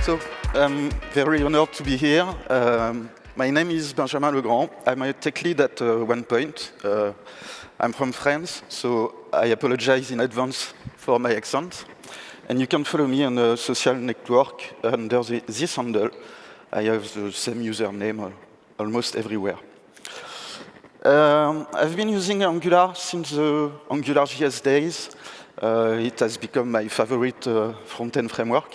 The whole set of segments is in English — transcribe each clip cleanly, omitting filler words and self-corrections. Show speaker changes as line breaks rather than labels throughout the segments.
So I'm very honored to be here. My name is Benjamin Legrand. I'm a tech lead at OnePoint. I'm from France, so I apologize in advance for my accent. And you can follow me on a social network under this handle. I have the same username almost everywhere. I've been using Angular since the AngularJS days. It has become my favorite front-end framework.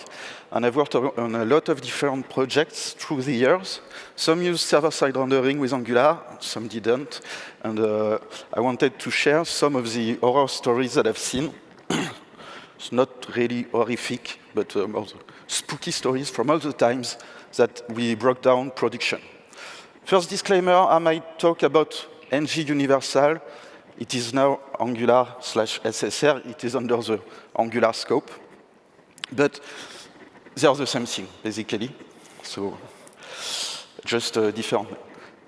And I've worked on a lot of different projects through the years. Some used server-side rendering with Angular, some didn't. And I wanted to share some of the horror stories that I've seen. It's not really horrific, but more spooky stories from all the times that we broke down production. First disclaimer, I might talk about NG Universal. It is now Angular/SSR. It is under the Angular scope. But they are the same thing, basically. So just different.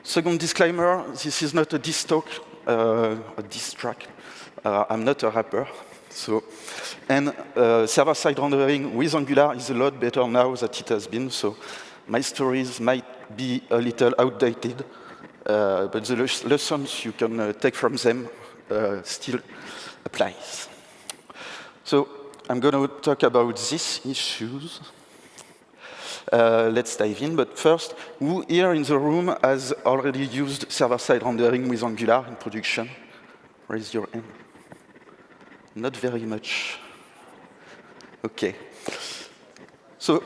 Second disclaimer, this is not a diss talk, a diss track. I'm not a rapper. So, and server-side rendering with Angular is a lot better now than it has been. So my stories might be a little outdated, but the lessons you can take from them still applies. So I'm going to talk about these issues. Let's dive in. But first, who here in the room has already used server-side rendering with Angular in production? Raise your hand. Not very much. OK. So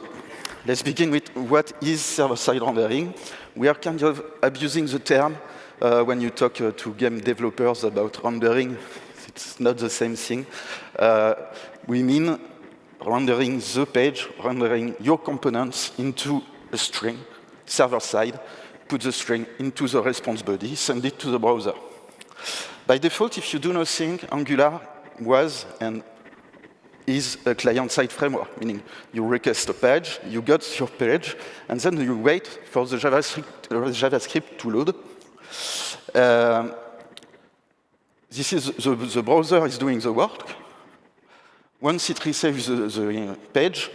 let's begin with what is server-side rendering. We are kind of abusing the term when you talk to game developers about rendering. It's not the same thing. We mean rendering the page, rendering your components into a string, server-side, put the string into the response body, send it to the browser. By default, if you do nothing, Angular was and is a client-side framework, meaning you request a page, you get your page, and then you wait for the JavaScript to load. This is the browser is doing the work. Once it receives the page,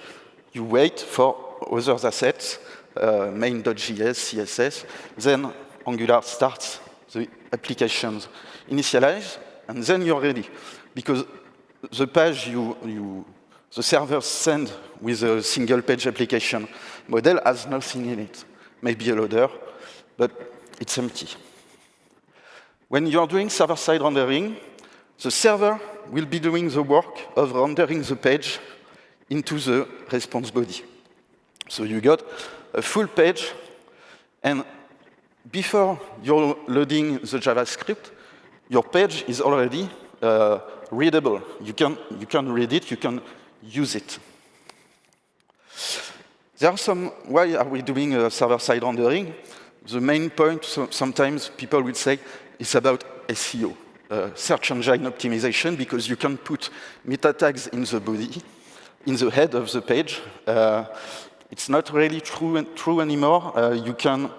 you wait for other assets, main.js, CSS. Then Angular starts the applications initialize, and then you're ready. Because the page the server sends with a single page application model has nothing in it. Maybe a loader, but it's empty. When you're doing server-side rendering, the server will be doing the work of rendering the page into the response body. So you got a full page, and before you're loading the JavaScript, your page is already readable. You can read it, you can use it. There are some, why are we doing server-side rendering? The main point, sometimes people will say, is about SEO, search engine optimization, because you can put meta tags in the body, in the head of the page. It's not really true anymore. You can,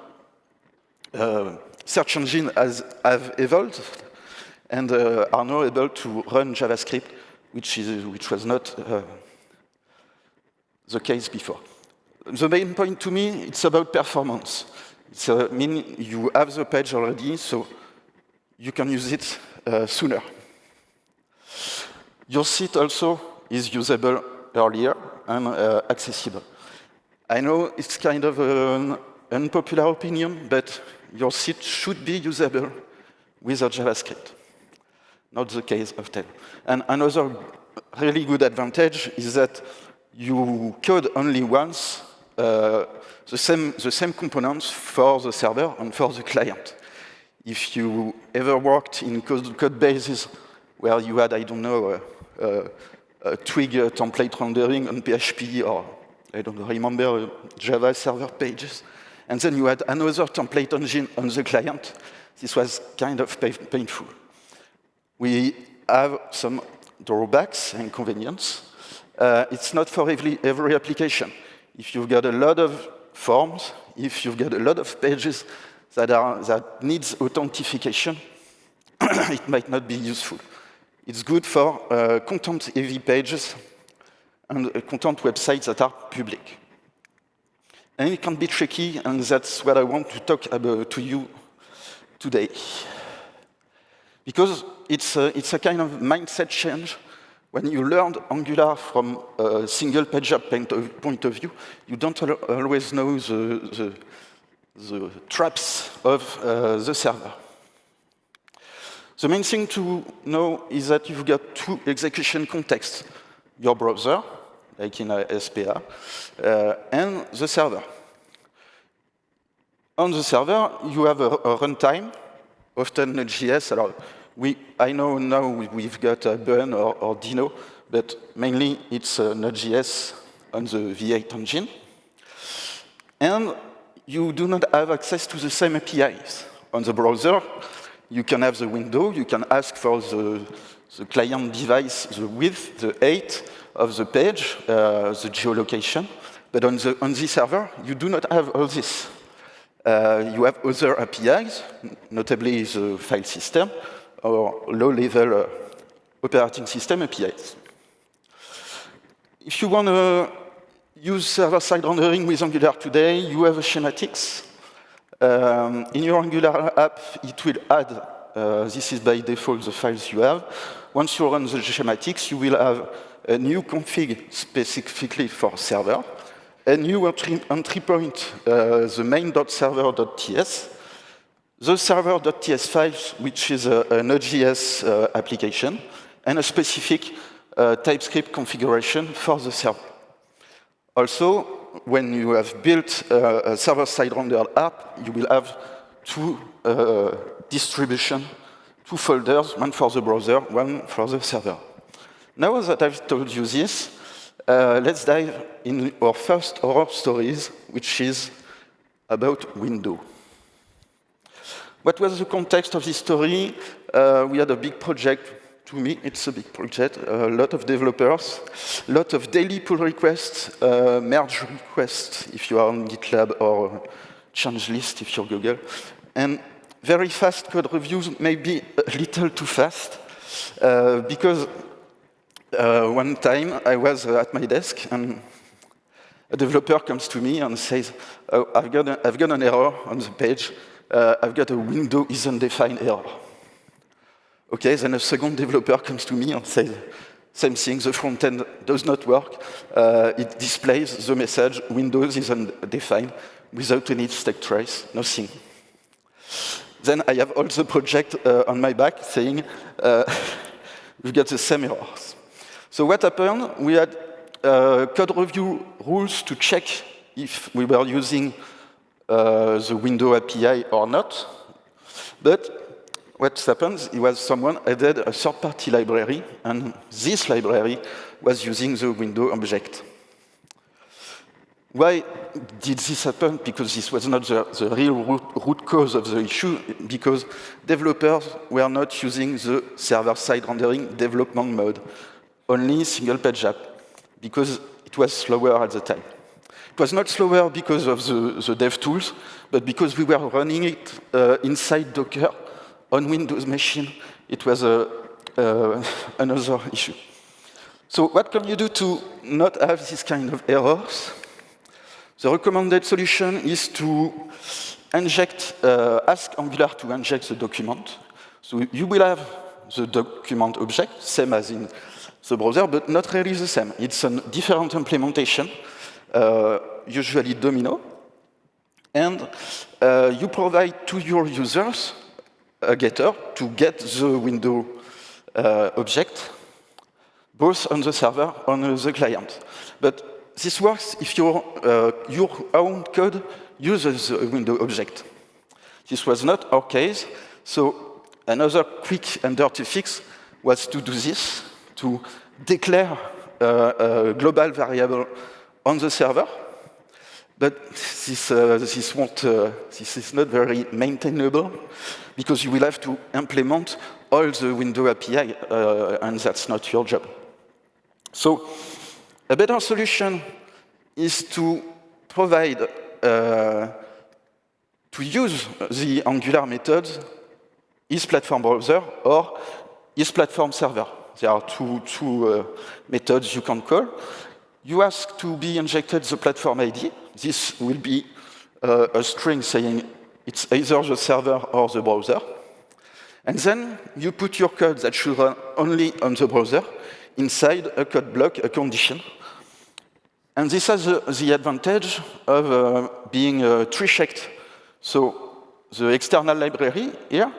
search engine have evolved and are now able to run JavaScript, which was not the case before. The main point to me, it's about performance. It's mean you have the page already, so you can use it sooner. Your site also is usable earlier and accessible. I know it's kind of an unpopular opinion, but your site should be usable without JavaScript. Not the case often. And another really good advantage is that you code only once the same components for the server and for the client. If you ever worked in code bases where you had, I don't know, a Twig template rendering on PHP, or I don't remember Java server pages, and then you had another template engine on the client, this was kind of painful. We have some drawbacks and inconvenience. It's not for every application. If you've got a lot of forms, if you've got a lot of pages that needs authentication, it might not be useful. It's good for content-heavy pages and content websites that are public. And it can be tricky, and that's what I want to talk about to you today. Because it's a kind of mindset change. When you learn Angular from a single page app point of view, you don't always know the traps of the server. The main thing to know is that you've got two execution contexts: your browser, like in SPA, and the server. On the server, you have a runtime, often Node.js. I know now we've got Bun or Dino, but mainly it's Node.js on the V8 engine. And you do not have access to the same APIs. On the browser, you can have the window, you can ask for the client device, the width, the height of the page, the geolocation. But on the server, you do not have all this. You have other APIs, notably the file system, or low-level operating system APIs. If you want to use server-side rendering with Angular today, you have a schematics. In your Angular app, it will add, this is by default the files you have. Once you run the schematics, you will have a new config specifically for server, a new entry point, the main.server.ts, the server.ts files, which is a Node.js application, and a specific TypeScript configuration for the server. Also, when you have built a server-side rendered app, you will have two distributions, two folders, one for the browser, one for the server. Now that I've told you this, let's dive in our first horror stories, which is about window. What was the context of this story? We had a big project. To me, it's a big project. A lot of developers, a lot of daily pull requests, merge requests if you are on GitLab, or change list if you're Google. And very fast code reviews, maybe a little too fast, because one time I was at my desk and a developer comes to me and says, oh, I've got an error on the page. I've got a window isn't defined error. Okay, then a second developer comes to me and says, same thing, the front end does not work. It displays the message, Windows isn't defined, without any stack trace, nothing. Then I have all the project on my back saying, we've got the same errors. So what happened? We had code review rules to check if we were using the window API or not. But what happens, it was someone added a third-party library, and this library was using the window object. Why did this happen? Because this was not the real root cause of the issue, because developers were not using the server-side rendering development mode, only single-page app, because it was slower at the time. It was not slower because of the dev tools, but because we were running it inside Docker on Windows machine. It was another issue. So what can you do to not have this kind of errors? The recommended solution is to ask Angular to inject the document. So you will have the document object, same as in the browser, but not really the same. It's a different implementation, usually Domino. And you provide to your users a getter to get the window object, both on the server and on the client. But this works if your own code uses the window object. This was not our case, so another quick and dirty fix was to do this, to declare a global variable on the server. But this is not very maintainable, because you will have to implement all the window API, and that's not your job. So a better solution is to provide, to use the Angular methods isPlatform browser or isPlatform server. There are two methods you can call. you ask to be injected the platform ID. This will be a string saying it's either the server or the browser. And then you put your code that should run only on the browser inside a code block, a condition. And this has the advantage of being tree-checked. So the external library here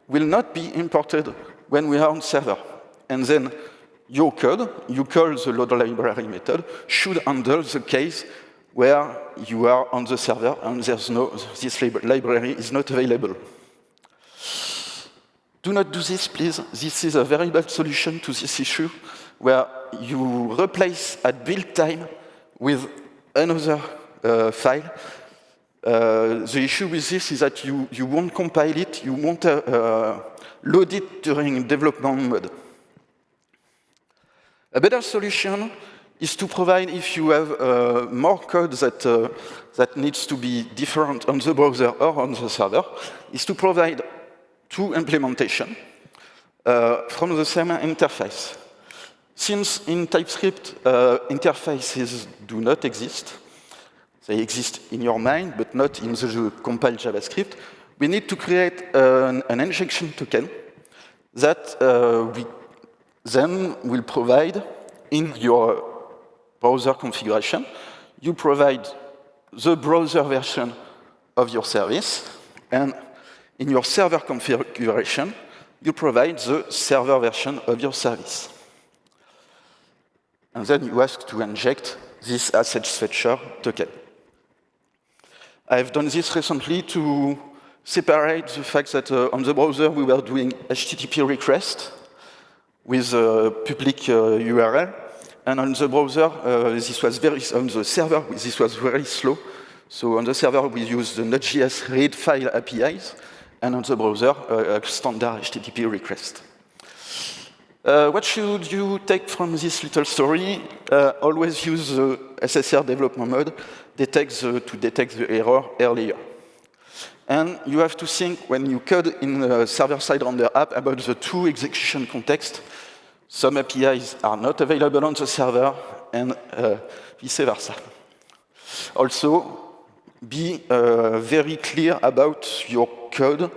will not be imported when we are on server. And then your code, you call the load library method, should handle the case where you are on the server and this library is not available. Do not do this, please. This is a very bad solution to this issue, where you replace at build time with another file. The issue with this is that you won't compile it, you won't load it during development mode. A better solution is to provide, if you have more code that needs to be different on the browser or on the server, is to provide two implementations from the same interface. Since in TypeScript, interfaces do not exist, they exist in your mind, but not in the compiled JavaScript, we need to create an injection token that we then will provide in your browser configuration. You provide the browser version of your service, and in your server configuration, you provide the server version of your service. And then you ask to inject this asset fetcher token. I've done this recently to separate the fact that on the browser we were doing HTTP request with a public URL, and on the browser on the server this was very slow. So on the server we use the Node.js read file APIs, and on the browser a standard HTTP request. What should you take from this little story? Always use the SSR development mode to detect the error earlier. And you have to think, when you code in the server-side render app, about the two execution context. Some APIs are not available on the server, and vice versa. Also, be very clear about your code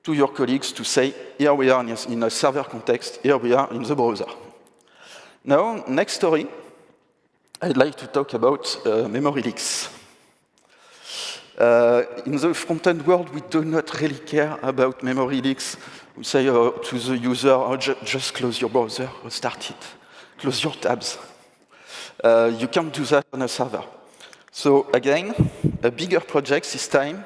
to your colleagues to say, here we are in a server context, here we are in the browser. Now, next story, I'd like to talk about memory leaks. In the front-end world, we do not really care about memory leaks. We say to the user, oh, just close your browser, restart it, close your tabs. You can't do that on a server. So again, a bigger project this time.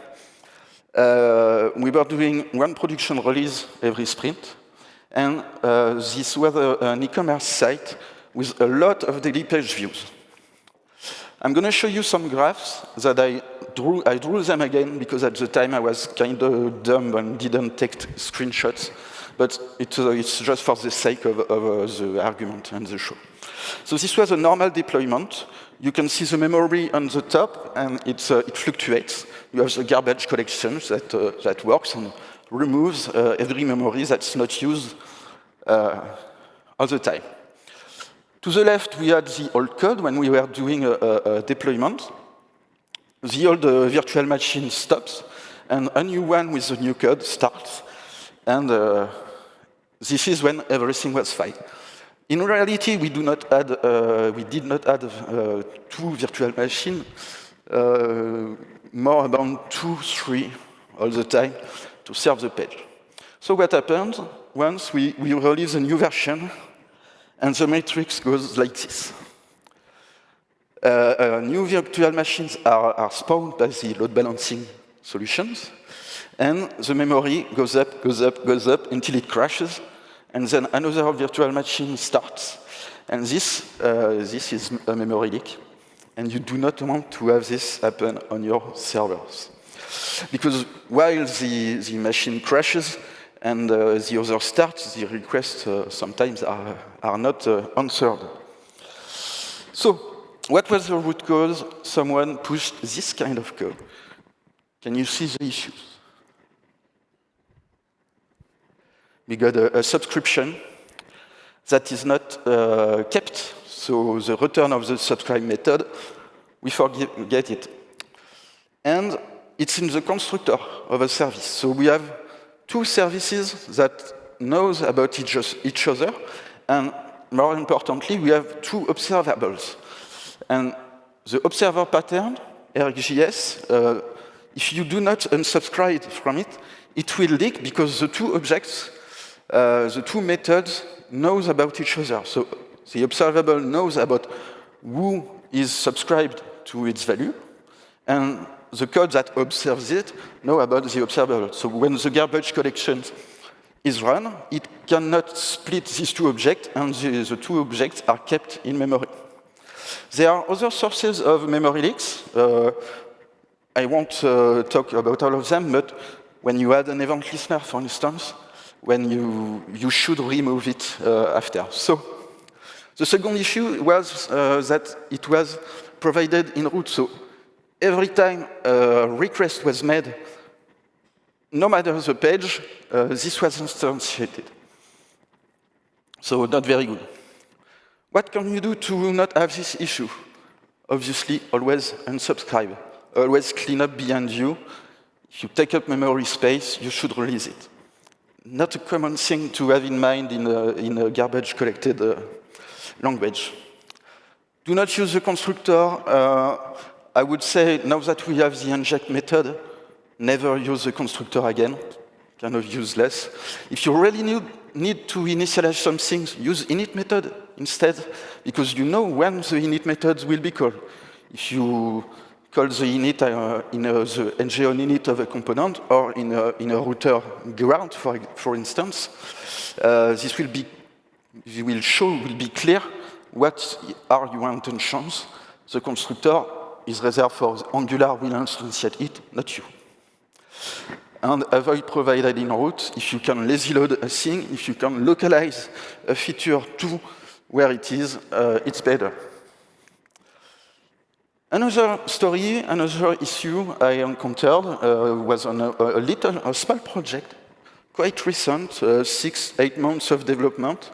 We were doing one production release every sprint, and this was an e-commerce site with a lot of daily page views. I'm going to show you some graphs that I drew them again because at the time I was kind of dumb and didn't take screenshots, but it's just for the sake of the argument and the show. So this was a normal deployment. You can see the memory on the top, and it fluctuates. You have the garbage collection that works and removes every memory that's not used all the time. To the left, we had the old code when we were doing a deployment. The old virtual machine stops, and a new one with the new code starts. And this is when everything was fine. In reality, we did not add two virtual machines, more about 2, 3 all the time to serve the page. So what happened? Once we release a new version, and the matrix goes like this. New virtual machines are spawned by the load balancing solutions, and the memory goes up, goes up, goes up until it crashes, and then another virtual machine starts. And this is a memory leak, and you do not want to have this happen on your servers. Because while the machine crashes, and the other starts, the requests sometimes are not answered. So, what was the root cause? Someone pushed this kind of code. Can you see the issues? We got a subscription that is not kept. So the return of the subscribe method, we forget it. And it's in the constructor of a service. So we have two services that knows about each other, and more importantly, we have two observables. And the observer pattern, ArcGIS, if you do not unsubscribe from it, it will leak because the two objects, the two methods knows about each other. So the observable knows about who is subscribed to its value, and the code that observes it knows about the observable. So when the garbage collection is run, it cannot split these two objects, and the two objects are kept in memory. There are other sources of memory leaks. I won't talk about all of them, but when you add an event listener, for instance, when you should remove it after. So the second issue was that it was provided in root. So every time a request was made, no matter the page, this was instantiated. So not very good. What can you do to not have this issue? Obviously, always unsubscribe. Always clean up behind you. If you take up memory space, you should release it. Not a common thing to have in mind in a garbage collected language. Do not use the constructor. I would say, now that we have the inject method, never use the constructor again, kind of useless. If you really need to initialize some things, use init method instead, because you know when the init methods will be called. If you call the init in the ngOn init of a component, or in a router ground, for instance, this will be clear what are your intentions. The constructor is reserved for Angular will instantiate it, not you. And avoid provided in root. If you can lazy load a thing, if you can localize a feature to where it is, it's better. Another story, another issue I encountered was on a small project, quite recent, 6-8 months of development.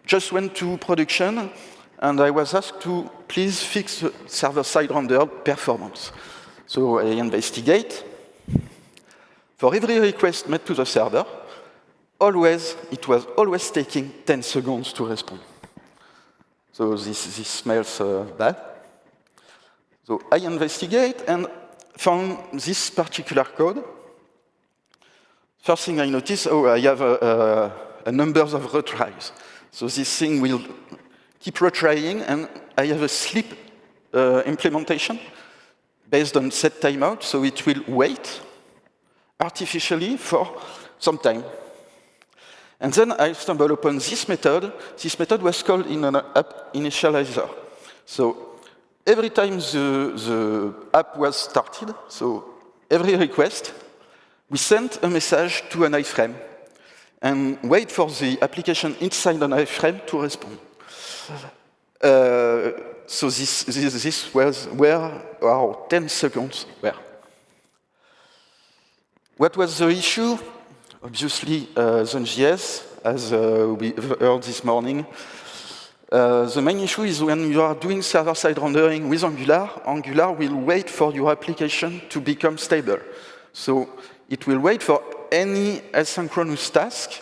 Just went to production, and I was asked to please fix the server-side rendered performance. So I investigate. For every request made to the server, it was always taking 10 seconds to respond. So this smells bad. So I investigate and found this particular code. First thing I notice, I have a number of retries. So this thing will keep retrying, and I have a sleep implementation based on set timeout, so it will wait artificially for some time. And then I stumble upon this method. This method was called in an app initializer. So every time the app was started, so every request, we sent a message to an iframe and wait for the application inside an iframe to respond. So this was where our 10 seconds were. What was the issue? Obviously, Zone.js, as we heard this morning. The main issue is when you are doing server-side rendering with Angular, Angular will wait for your application to become stable. So it will wait for any asynchronous task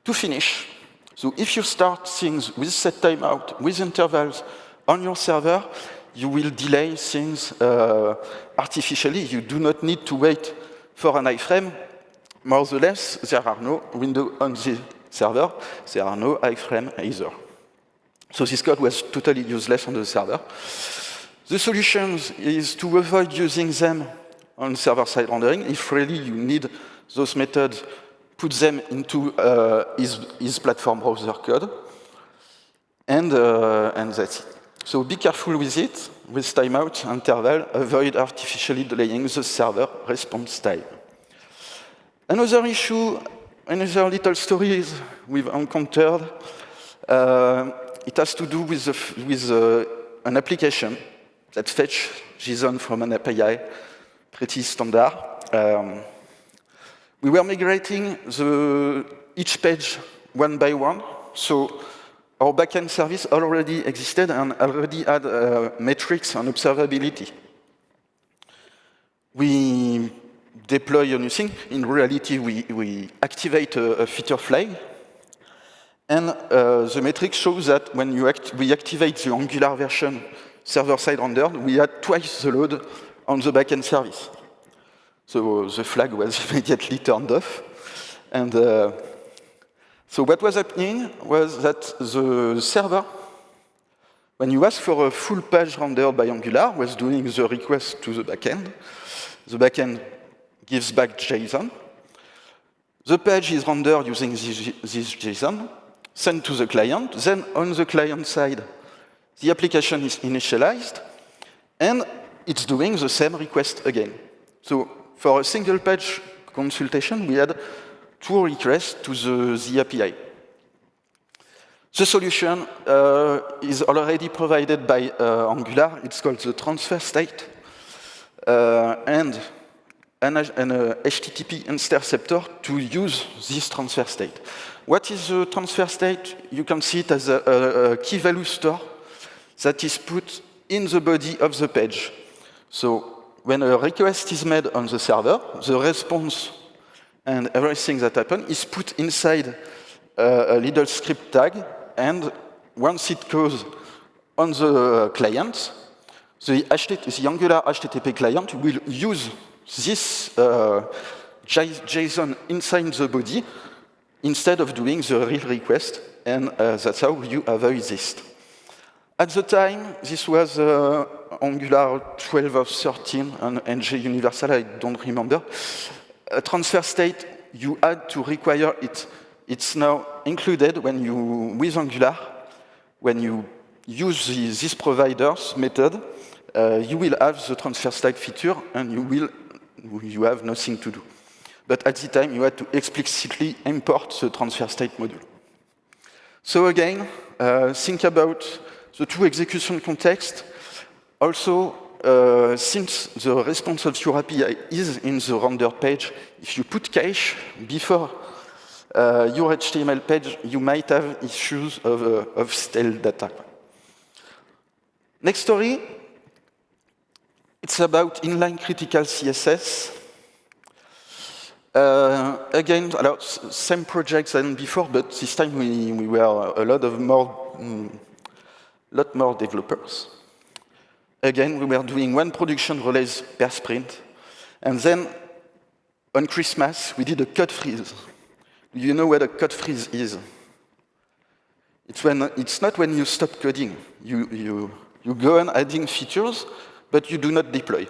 to finish. So if you start things with set timeout, with intervals on your server, you will delay things artificially. You do not need to wait for an iframe. More or less, there are no windows on the server. There are no iframe either. So this code was totally useless on the server. The solution is to avoid using them on server-side rendering. If really you need those methods, put them into his platform browser code. And that's it. So be careful with it, with timeout, interval, avoid artificially delaying the server response time. Another issue, another little story we've encountered, it has to do with an application that fetch JSON from an API, pretty standard. We were migrating each page one by one. So our backend service already existed and already had metrics and observability. We deploy a new thing. In reality, we activate a feature flag. And the metric shows that when we activate the Angular version server-side rendered, we had twice the load on the backend service. So the flag was immediately turned off. And so what was happening was that the server, when you ask for a full page rendered by Angular, was doing the request to the backend. The backend gives back JSON. The page is rendered using this JSON, sent to the client. Then on the client side, the application is initialized, and it's doing the same request again. So for a single page consultation, we had 2 requests to the API. The solution is already provided by Angular. It's called the transfer state, and an HTTP interceptor to use this transfer state. What is the transfer state? You can see it as a key value store that is put in the body of the page. So when a request is made on the server, the response and everything that happens is put inside a little script tag, and once it goes on the client, the Angular HTTP client will use this JSON inside the body instead of doing the real request, and that's how you avoid this. At the time, this was Angular 12 or 13 and NG Universal, I don't remember. A transfer state, you had to require it. It's now included when you, with Angular, when you use this provider's method, you will have the transfer state feature and you have nothing to do. But at the time, you had to explicitly import the transfer state module. So again, think about the 2 execution contexts. Also, since the response of your API is in the rendered page, if you put cache before your HTML page, you might have issues of stale data. Next story, it's about inline critical CSS. Again, same projects than before, but this time we were a lot more developers. Again, we were doing 1 production release per sprint, and then on Christmas we did a code freeze. Do you know what a code freeze is? It's not when you stop coding. You go on adding features, but you do not deploy.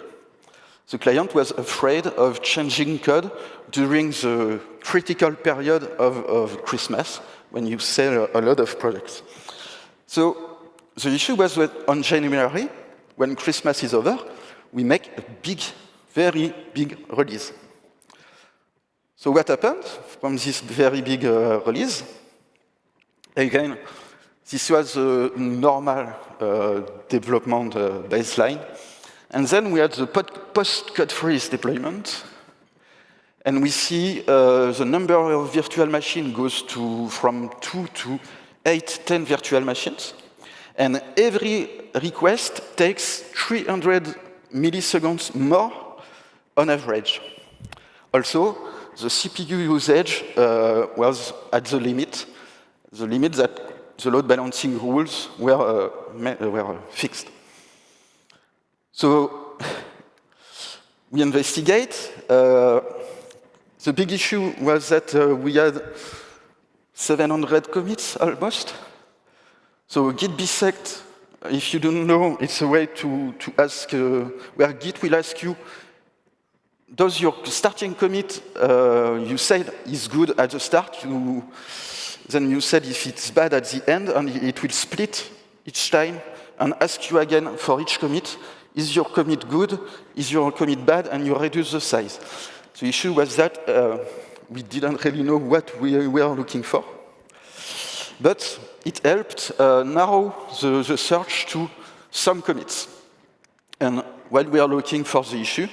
The client was afraid of changing code during the critical period of Christmas, when you sell a lot of products. So the issue was that on January, when Christmas is over, we make a very big release. So what happened from this very big release? Again, this was a normal development baseline. And then we had the post-code freeze deployment. And we see the number of virtual machines goes from 2 to 8, 10 virtual machines. And every request takes 300 milliseconds more on average. Also, the CPU usage was at the limit that the load balancing rules were fixed. So we investigate. The big issue was that we had 700 commits almost. So Git bisect, if you don't know, it's a way to ask, where Git will ask you, does your starting commit, you said is good at the start, then you said if it's bad at the end, and it will split each time and ask you again for each commit, is your commit good, is your commit bad, and you reduce the size. The issue was that we didn't really know what we were looking for. But it helped narrow the search to some commits. And while we are looking for the issue,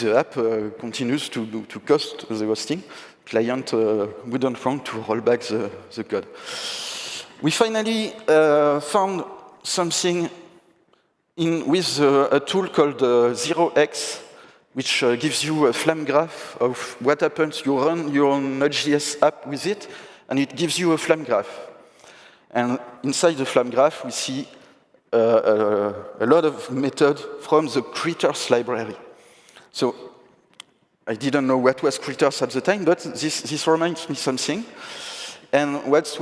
the app continues to cost the hosting. Client wouldn't want to roll back the code. We finally found something with a tool called 0x, which gives you a flame graph of what happens. You run your Node.js app with it, and it gives you a flame graph. And inside the flame graph, we see a lot of methods from the Critters library. So I didn't know what was Critters at the time, but this reminds me something. And what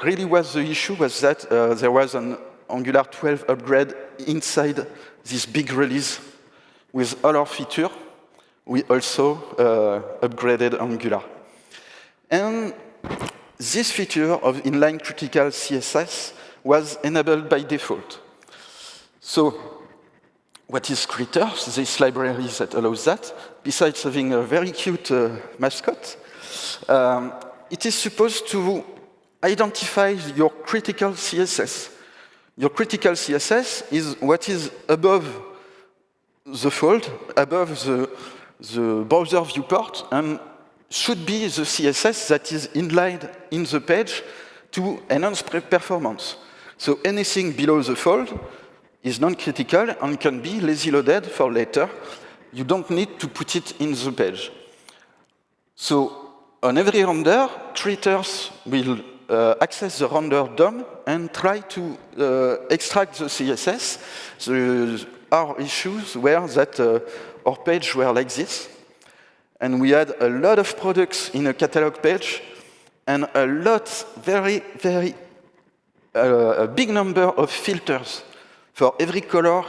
really was the issue was that there was an Angular 12 upgrade inside this big release with all our features. We also upgraded Angular. And this feature of inline critical CSS was enabled by default. So what is Critters? This library that allows that. Besides having a very cute mascot, it is supposed to identify your critical CSS. Your critical CSS is what is above the fold, above the browser viewport, and should be the CSS that is inlined in the page to enhance performance. So anything below the fold is non-critical and can be lazy loaded for later. You don't need to put it in the page. So on every render, Critters will access the render DOM and try to extract the CSS. Our issues were that our page were like this, and we had a lot of products in a catalog page, and a big number of filters for every color,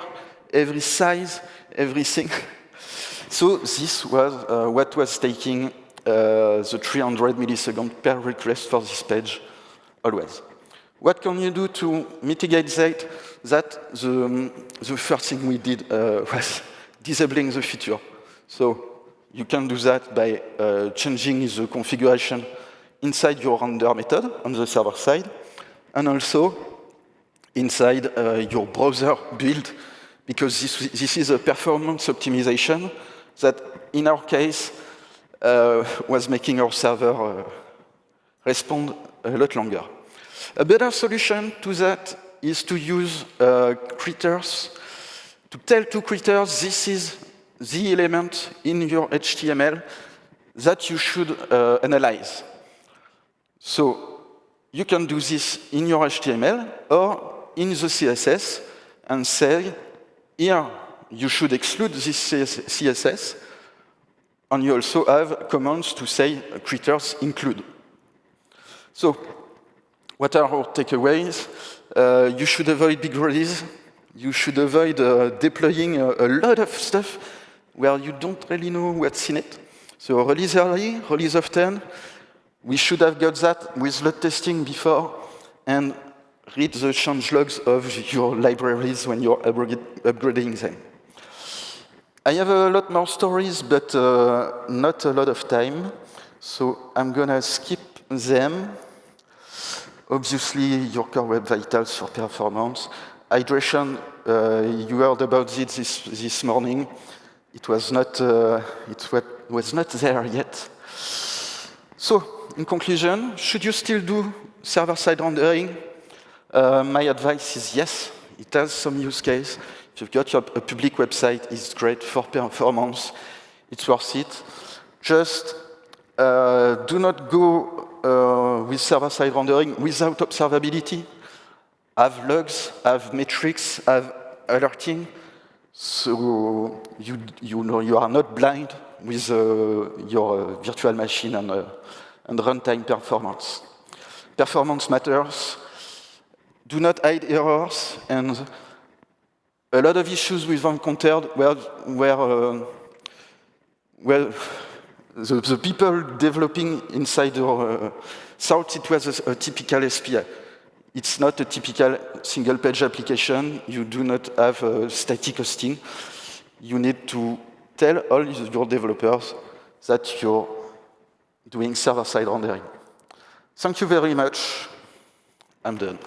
every size, everything. So this was what was taking the 300 milliseconds per request for this page always. What can you do to mitigate that? The first thing we did was disabling the feature. So you can do that by changing the configuration inside your render method on the server side, and also inside your browser build, because this is a performance optimization that, in our case, was making our server respond a lot longer. A better solution to that is to use Critters, to tell to Critters this is the element in your HTML that you should analyze. So you can do this in your HTML or in the CSS and say, here you should exclude this CSS, and you also have commands to say Critters include. So what are our takeaways? You should avoid big release. You should avoid deploying a lot of stuff where you don't really know what's in it. So release early, release often. We should have got that with load testing before, and read the change logs of your libraries when you're upgrading them. I have a lot more stories, but not a lot of time, so I'm gonna skip them. Obviously, your core web vitals for performance. Hydration, you heard about it this morning. It was not there yet. So, in conclusion, should you still do server-side rendering? My advice is yes. It has some use case. If you've got a public website, it's great for performance. It's worth it. Just do not go with server-side rendering without observability. Have logs, have metrics, have alerting, so you know you are not blind with your virtual machine and runtime performance. Performance matters. Do not hide errors, and a lot of issues we've encountered were the people developing inside thought it was a typical SPI. It's not a typical single-page application. You do not have static hosting. You need to tell all your developers that you're doing server-side rendering. Thank you very much. I'm done.